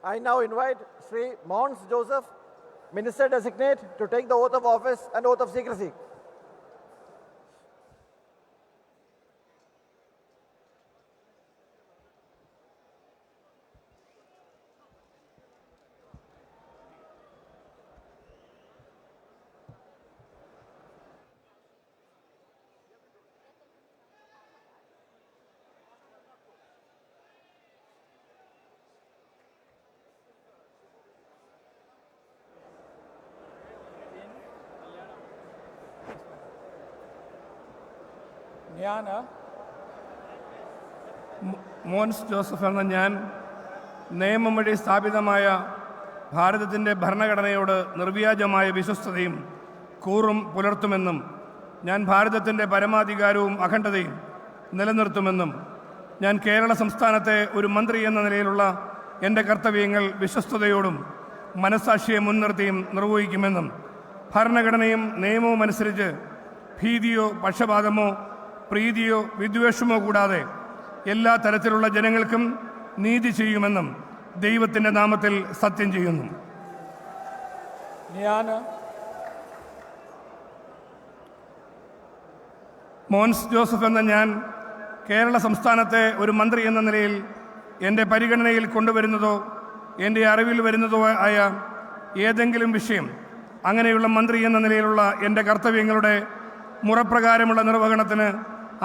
I now invite Sri Mons Joseph, Minister Designate, to take the oath of office and oath of secrecy. Mons Joseph എന്ന ഞാൻ നിയമം വഴി സ്ഥാപിതമായ ഭാരതത്തിൻ്റെ ഭരണഘടനയോട് നിർവ്യാജമായ വിശ്വസ്തതയും കൂറും പുലർത്തുമെന്നും ഞാൻ ഭാരതത്തിൻ്റെ പരമാധികാരവും അഖണ്ഡതയും നിലനിർത്തുമെന്നും ഞാൻ കേരള സംസ്ഥാനത്തെ ഒരു മന്ത്രി എന്ന നിലയിലുള്ള എൻ്റെ കർത്തവ്യങ്ങൾ വിശ്വസ്തയോടും മനസ്സാക്ഷിയെ മുൻനിർത്തിയും നിർവഹിക്കുമെന്നും ഭരണഘടനയും നിയമവും അനുസരിച്ച് ഭീതിയോ പക്ഷപാതമോ പ്രീതിയോ വിദ്വേഷമോ കൂടാതെ എല്ലാ തരത്തിലുള്ള ജനങ്ങൾക്കും നീതി ചെയ്യുമെന്നും ദൈവത്തിൻ്റെ നാമത്തിൽ സത്യം ചെയ്യുന്നു. മോൻസ് ജോസഫ് എന്ന ഞാൻ കേരള സംസ്ഥാനത്തെ ഒരു മന്ത്രി എന്ന നിലയിൽ എൻ്റെ പരിഗണനയിൽ കൊണ്ടുവരുന്നതോ എൻ്റെ അറിവിൽ വരുന്നതോ ആയ ഏതെങ്കിലും വിഷയം അങ്ങനെയുള്ള മന്ത്രി എന്ന നിലയിലുള്ള എൻ്റെ കർത്തവ്യങ്ങളുടെ മുറപ്രകാരമുള്ള നിർവഹണത്തിന്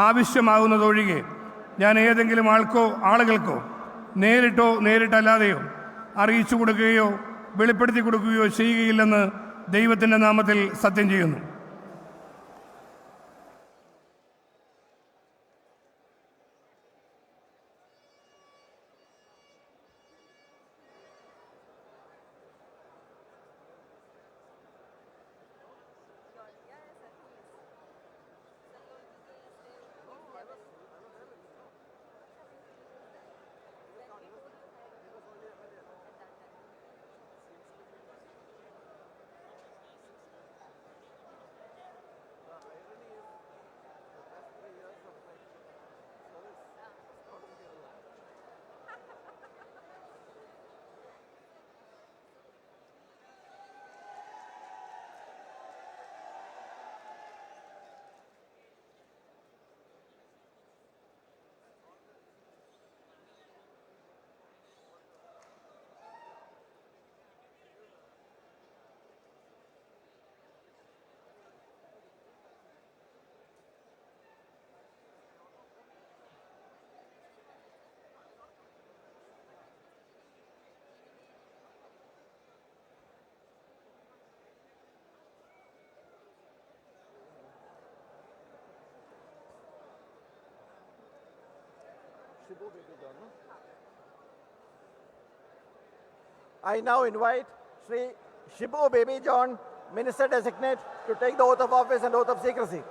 ആവശ്യമാകുന്നതൊഴികെ ഞാൻ ഏതെങ്കിലും ആളുകൾക്കോ നേരിട്ടോ നേരിട്ടല്ലാതെയോ അറിയിച്ചു കൊടുക്കുകയോ വെളിപ്പെടുത്തി കൊടുക്കുകയോ ചെയ്യുകയില്ലെന്ന് ദൈവത്തിൻ്റെ നാമത്തിൽ സത്യം ചെയ്യുന്നു. I now invite Sri Shibu Baby John, Minister Designate, to take the oath of office and oath of secrecy.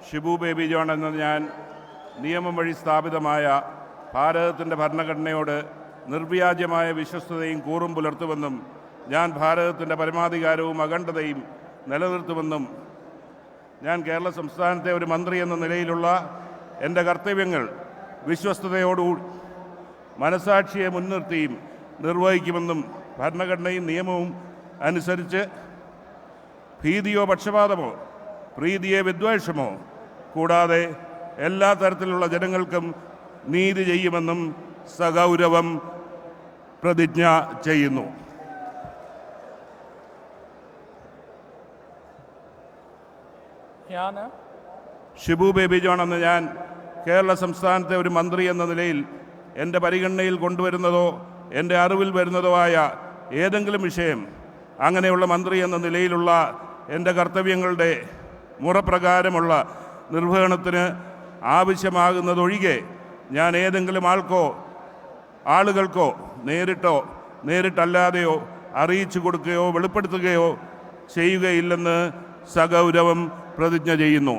Shibu baby John എന്ന ഞാൻ നിയമം വഴി സ്ഥാപിതമായ ഭാരതത്തിൻ്റെ ഭരണഘടനയോട് നിർവ്യാജമായ വിശ്വസ്തതയും കൂറും പുലർത്തുമെന്നും ഞാൻ ഭാരതത്തിൻ്റെ പരമാധികാരവും അഖണ്ഡതയും നിലനിർത്തുമെന്നും ഞാൻ കേരള സംസ്ഥാനത്തെ ഒരു മന്ത്രി എന്ന നിലയിലുള്ള എൻ്റെ കർത്തവ്യങ്ങൾ വിശ്വസ്തയോടുകൂടി മനസാക്ഷിയെ മുൻനിർത്തിയും നിർവഹിക്കുമെന്നും ഭരണഘടനയും നിയമവും അനുസരിച്ച് ഭീതിയോ പക്ഷപാതമോ പ്രീതിയെ വിദ്വേഷമോ കൂടാതെ എല്ലാ തരത്തിലുള്ള ജനങ്ങൾക്കും നീതി ചെയ്യുമെന്നും സഗൗരവം പ്രതിജ്ഞ ചെയ്യുന്നു. ഷിബു ബേബി ജോൺ എന്ന ഞാൻ കേരള സംസ്ഥാനത്തെ ഒരു മന്ത്രി എന്ന നിലയിൽ എൻ്റെ പരിഗണനയിൽ കൊണ്ടുവരുന്നതോ എൻ്റെ അറിവിൽ വരുന്നതോ ആയ ഏതെങ്കിലും വിഷയം അങ്ങനെയുള്ള മന്ത്രി എന്ന നിലയിലുള്ള എൻ്റെ കർത്തവ്യങ്ങളുടെ മുറപ്രകാരമുള്ള നിർവഹണത്തിന് ആവശ്യമാകുന്നതൊഴികെ ഞാൻ ഏതെങ്കിലും ആളുകൾക്കോ നേരിട്ടല്ലാതെയോ അറിയിച്ചു കൊടുക്കുകയോ വെളിപ്പെടുത്തുകയോ ചെയ്യുകയില്ലെന്ന് സഗൗരവം പ്രതിജ്ഞ ചെയ്യുന്നു.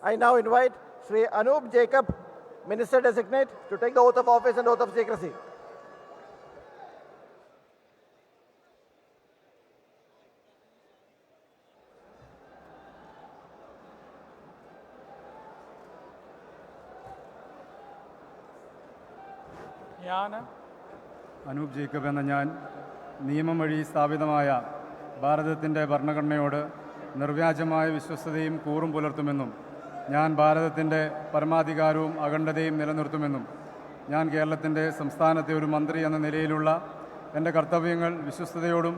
I now invite Sri Anup Jacob, Minister Designate, to take the oath of office and oath of secrecy. Anoop Jacob എന്ന ഞാൻ നിയമം വഴി സ്ഥാപിതമായ ഭാരതത്തിൻ്റെ ഭരണഘടനയോട് നിർവ്യാജമായ വിശ്വസ്തതയും കൂറും പുലർത്തുമെന്നും ഞാൻ ഭാരതത്തിൻ്റെ പരമാധികാരവും അഖണ്ഡതയും നിലനിർത്തുമെന്നും ഞാൻ കേരളത്തിൻ്റെ സംസ്ഥാനത്തെ ഒരു മന്ത്രി എന്ന നിലയിലുള്ള എൻ്റെ കർത്തവ്യങ്ങൾ വിശ്വസ്തയോടും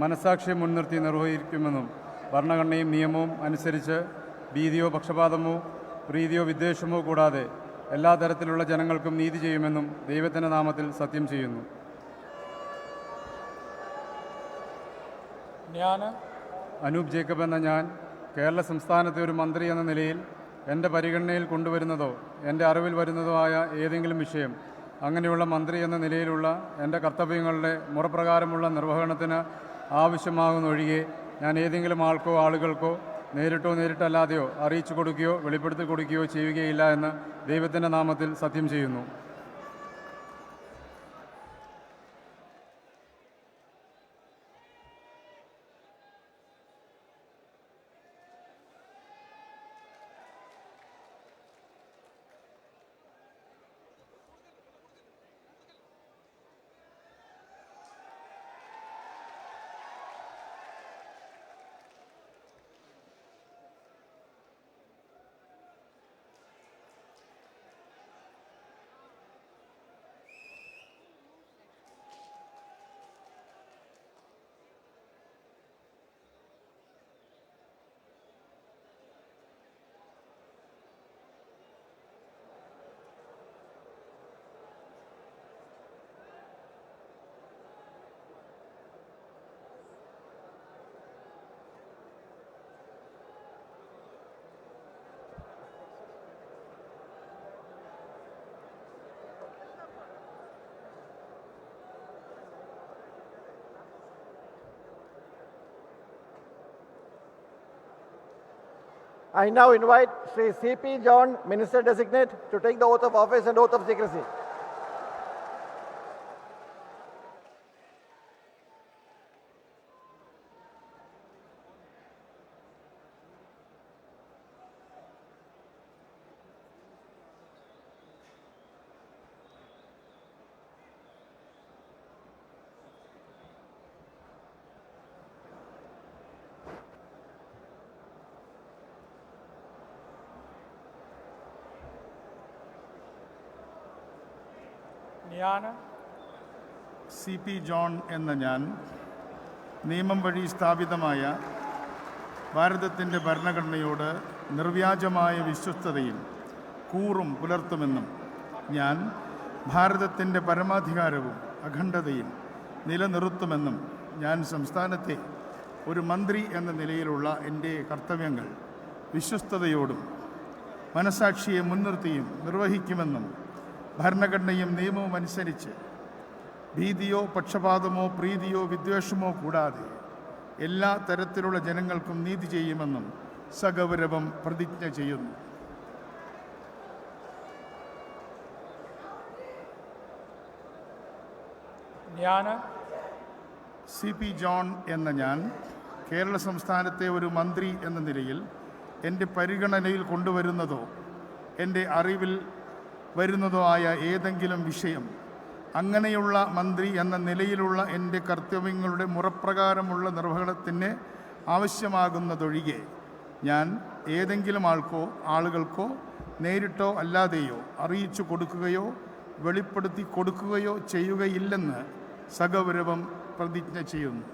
മനസാക്ഷിയെ മുൻനിർത്തി നിർവഹിക്കുമെന്നും ഭരണഘടനയും നിയമവും അനുസരിച്ച് ഭീതിയോ പക്ഷപാതമോ പ്രീതിയോ വിദ്വേഷമോ കൂടാതെ എല്ലാ തരത്തിലുള്ള ജനങ്ങൾക്കും നീതി ചെയ്യുമെന്നും ദൈവത്തിൻ്റെ നാമത്തിൽ സത്യം ചെയ്യുന്നു. അനൂപ് ജേക്കബ് എന്ന ഞാൻ കേരള സംസ്ഥാനത്തെ ഒരു മന്ത്രി എന്ന നിലയിൽ എൻ്റെ പരിഗണനയിൽ കൊണ്ടുവരുന്നതോ എൻ്റെ അറിവിൽ വരുന്നതോ ആയ ഏതെങ്കിലും വിഷയം അങ്ങനെയുള്ള മന്ത്രി എന്ന നിലയിലുള്ള എൻ്റെ കർത്തവ്യങ്ങളുടെ മുറപ്രകാരമുള്ള നിർവഹണത്തിന് ആവശ്യമാകുന്നൊഴികെ ഞാൻ ഏതെങ്കിലും ആളുകൾക്കോ നേരിട്ടല്ലാതെയോ അറിയിച്ചു കൊടുക്കുകയോ വെളിപ്പെടുത്തി കൊടുക്കുകയോ ചെയ്യുകയില്ല എന്ന് ദൈവത്തിൻ്റെ നാമത്തിൽ സത്യം ചെയ്യുന്നു. I now invite Sri C.P. John, Minister Designate, to take the oath of office and oath of secrecy. ഞാൻ സി പി ജോൺ എന്ന ഞാൻ നിയമം വഴി സ്ഥാപിതമായ ഭാരതത്തിൻ്റെ ഭരണഘടനയോട് നിർവ്യാജമായ വിശ്വസ്തതയും കൂറും പുലർത്തുമെന്നും ഞാൻ ഭാരതത്തിൻ്റെ പരമാധികാരവും അഖണ്ഡതയും നിലനിർത്തുമെന്നും ഞാൻ സംസ്ഥാനത്തെ ഒരു മന്ത്രി എന്ന നിലയിലുള്ള എൻ്റെ കർത്തവ്യങ്ങൾ വിശ്വസ്തയോടും മനസാക്ഷിയെ മുൻനിർത്തിയും നിർവഹിക്കുമെന്നും ഭരണഘടനയും നിയമവും അനുസരിച്ച് ഭീതിയോ പക്ഷപാതമോ പ്രീതിയോ വിദ്വേഷമോ കൂടാതെ എല്ലാ തരത്തിലുള്ള ജനങ്ങൾക്കും നീതി ചെയ്യുമെന്നും സഗൗരവം പ്രതിജ്ഞ ചെയ്യുന്നു. ഞാൻ സി പി ജോൺ എന്ന ഞാൻ കേരള സംസ്ഥാനത്തെ ഒരു മന്ത്രി എന്ന നിലയിൽ എൻ്റെ പരിഗണനയിൽ കൊണ്ടുവരുന്നതോ എൻ്റെ അറിവിൽ വരുന്നതോ ആയ ഏതെങ്കിലും വിഷയം അങ്ങനെയുള്ള മന്ത്രി എന്ന നിലയിലുള്ള എൻ്റെ കർത്തവ്യങ്ങളുടെ മുറപ്രകാരമുള്ള നിർവഹണത്തിന് ആവശ്യമാകുന്നതൊഴികെ ഞാൻ ഏതെങ്കിലും ആളുകൾക്കോ നേരിട്ടോ അല്ലാതെയോ അറിയിച്ചു കൊടുക്കുകയോ വെളിപ്പെടുത്തി കൊടുക്കുകയോ ചെയ്യുകയില്ലെന്ന് സഗൗരവം പ്രതിജ്ഞ ചെയ്യുന്നു.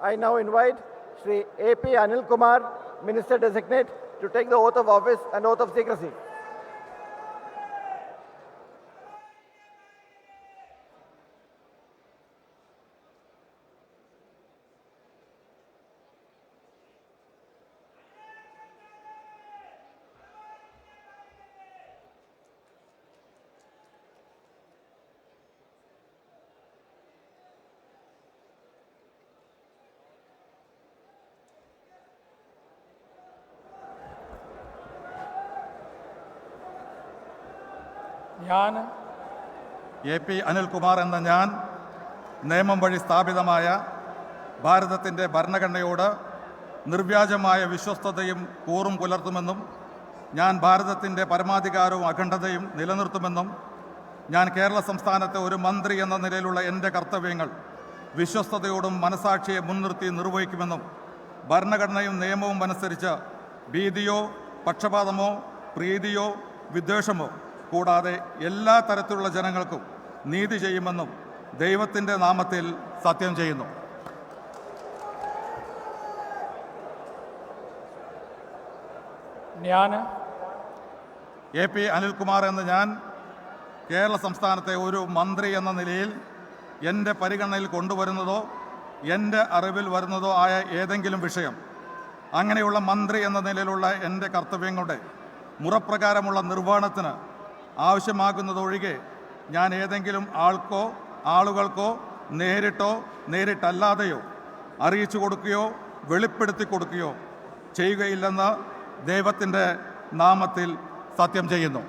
I now invite Sri A.P. Anil Kumar, Minister Designate, to take the oath of office and oath of secrecy. ഞാൻ എ പി അനിൽകുമാർ എന്ന ഞാൻ നിയമം വഴി സ്ഥാപിതമായ ഭാരതത്തിൻ്റെ ഭരണഘടനയോട് നിർവ്യാജമായ വിശ്വസ്തതയും കൂറും പുലർത്തുമെന്നും ഞാൻ ഭാരതത്തിൻ്റെ പരമാധികാരവും അഖണ്ഡതയും നിലനിർത്തുമെന്നും ഞാൻ കേരള സംസ്ഥാനത്തെ ഒരു മന്ത്രി എന്ന നിലയിലുള്ള എൻ്റെ കർത്തവ്യങ്ങൾ വിശ്വസ്തയോടും മനസാക്ഷിയെ മുൻനിർത്തി നിർവഹിക്കുമെന്നും ഭരണഘടനയും നിയമവും അനുസരിച്ച് ഭീതിയോ പക്ഷപാതമോ പ്രീതിയോ വിദ്വേഷമോ കൂടാതെ എല്ലാ തരത്തിലുള്ള ജനങ്ങൾക്കും നീതി ചെയ്യുമെന്നും ദൈവത്തിൻ്റെ നാമത്തിൽ സത്യം ചെയ്യുന്നു. ഞാൻ എ പി അനിൽകുമാർ എന്ന ഞാൻ കേരള സംസ്ഥാനത്തെ ഒരു മന്ത്രി എന്ന നിലയിൽ എൻ്റെ പരിഗണനയിൽ കൊണ്ടുവരുന്നതോ എൻ്റെ അറിവിൽ വരുന്നതോ ആയ ഏതെങ്കിലും വിഷയം അങ്ങനെയുള്ള മന്ത്രി എന്ന നിലയിലുള്ള എൻ്റെ കർത്തവ്യങ്ങളുടെ മുറപ്രകാരമുള്ള നിർവഹണത്തിന് ആവശ്യമാകുന്നതൊഴികെ ഞാൻ ഏതെങ്കിലും ആളുകൾക്കോ നേരിട്ടോ നേരിട്ടല്ലാതെയോ അറിയിച്ചു കൊടുക്കുകയോ വെളിപ്പെടുത്തി കൊടുക്കുകയോ ചെയ്യുകയില്ലെന്ന് ദൈവത്തിൻ്റെ നാമത്തിൽ സത്യം ചെയ്യുന്നു.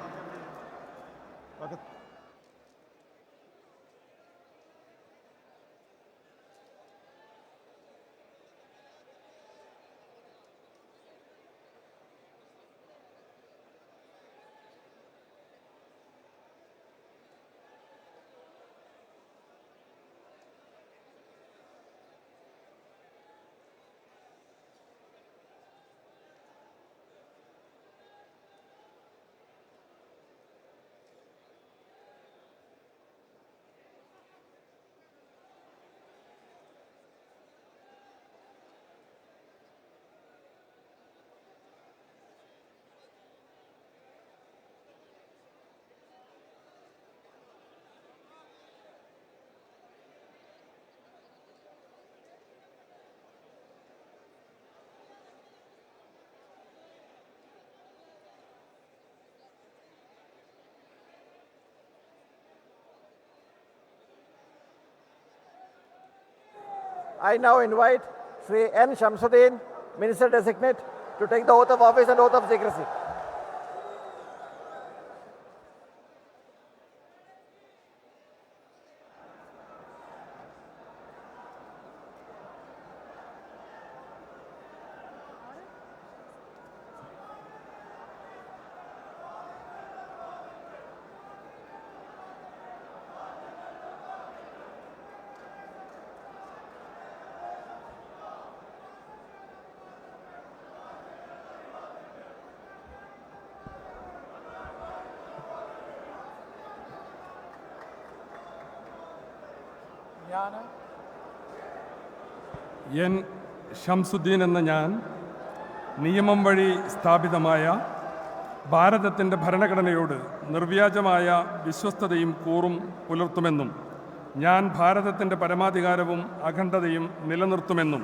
I now invite Sri N. Shamsuddin, Minister Designate, to take the oath of office and oath of secrecy. N Shamsuddin എന്ന ഞാൻ നിയമം വഴി സ്ഥാപിതമായ ഭാരതത്തിൻ്റെ ഭരണഘടനയോട് നിർവ്യാജമായ വിശ്വസ്തതയും കൂറും പുലർത്തുമെന്നും ഞാൻ ഭാരതത്തിൻ്റെ പരമാധികാരവും അഖണ്ഡതയും നിലനിർത്തുമെന്നും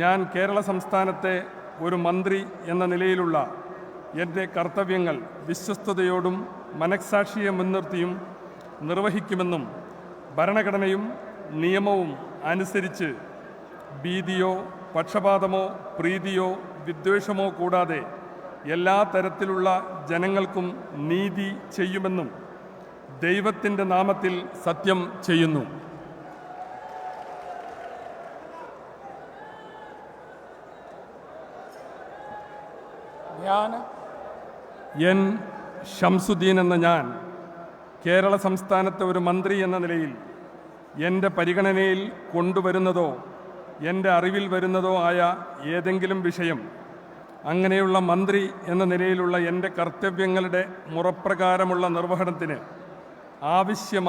ഞാൻ കേരള സംസ്ഥാനത്തെ ഒരു മന്ത്രി എന്ന നിലയിലുള്ള എൻ്റെ കർത്തവ്യങ്ങൾ വിശ്വസ്തയോടും മനഃസാക്ഷിയെ മുൻനിർത്തിയും നിർവഹിക്കുമെന്നും ഭരണഘടനയും നിയമവും അനുസരിച്ച് ഭീതിയോ പക്ഷപാതമോ പ്രീതിയോ വിദ്വേഷമോ കൂടാതെ എല്ലാ തരത്തിലുള്ള ജനങ്ങൾക്കും നീതി ചെയ്യുമെന്നും ദൈവത്തിൻ്റെ നാമത്തിൽ സത്യം ചെയ്യുന്നു. എൻ ഷംസുദ്ദീൻ എന്ന ഞാൻ കേരള സംസ്ഥാനത്തെ ഒരു മന്ത്രി എന്ന നിലയിൽ എൻ്റെ പരിഗണനയിൽ കൊണ്ടുവരുന്നതോ എൻ്റെ അറിവിൽ വരുന്നതോ ആയ ഏതെങ്കിലും വിഷയം അങ്ങനെയുള്ള മന്ത്രി എന്ന നിലയിലുള്ള എൻ്റെ കർത്തവ്യങ്ങളുടെ മുറപ്രകാരമുള്ള നിർവഹണത്തിന് ആവശ്യമായ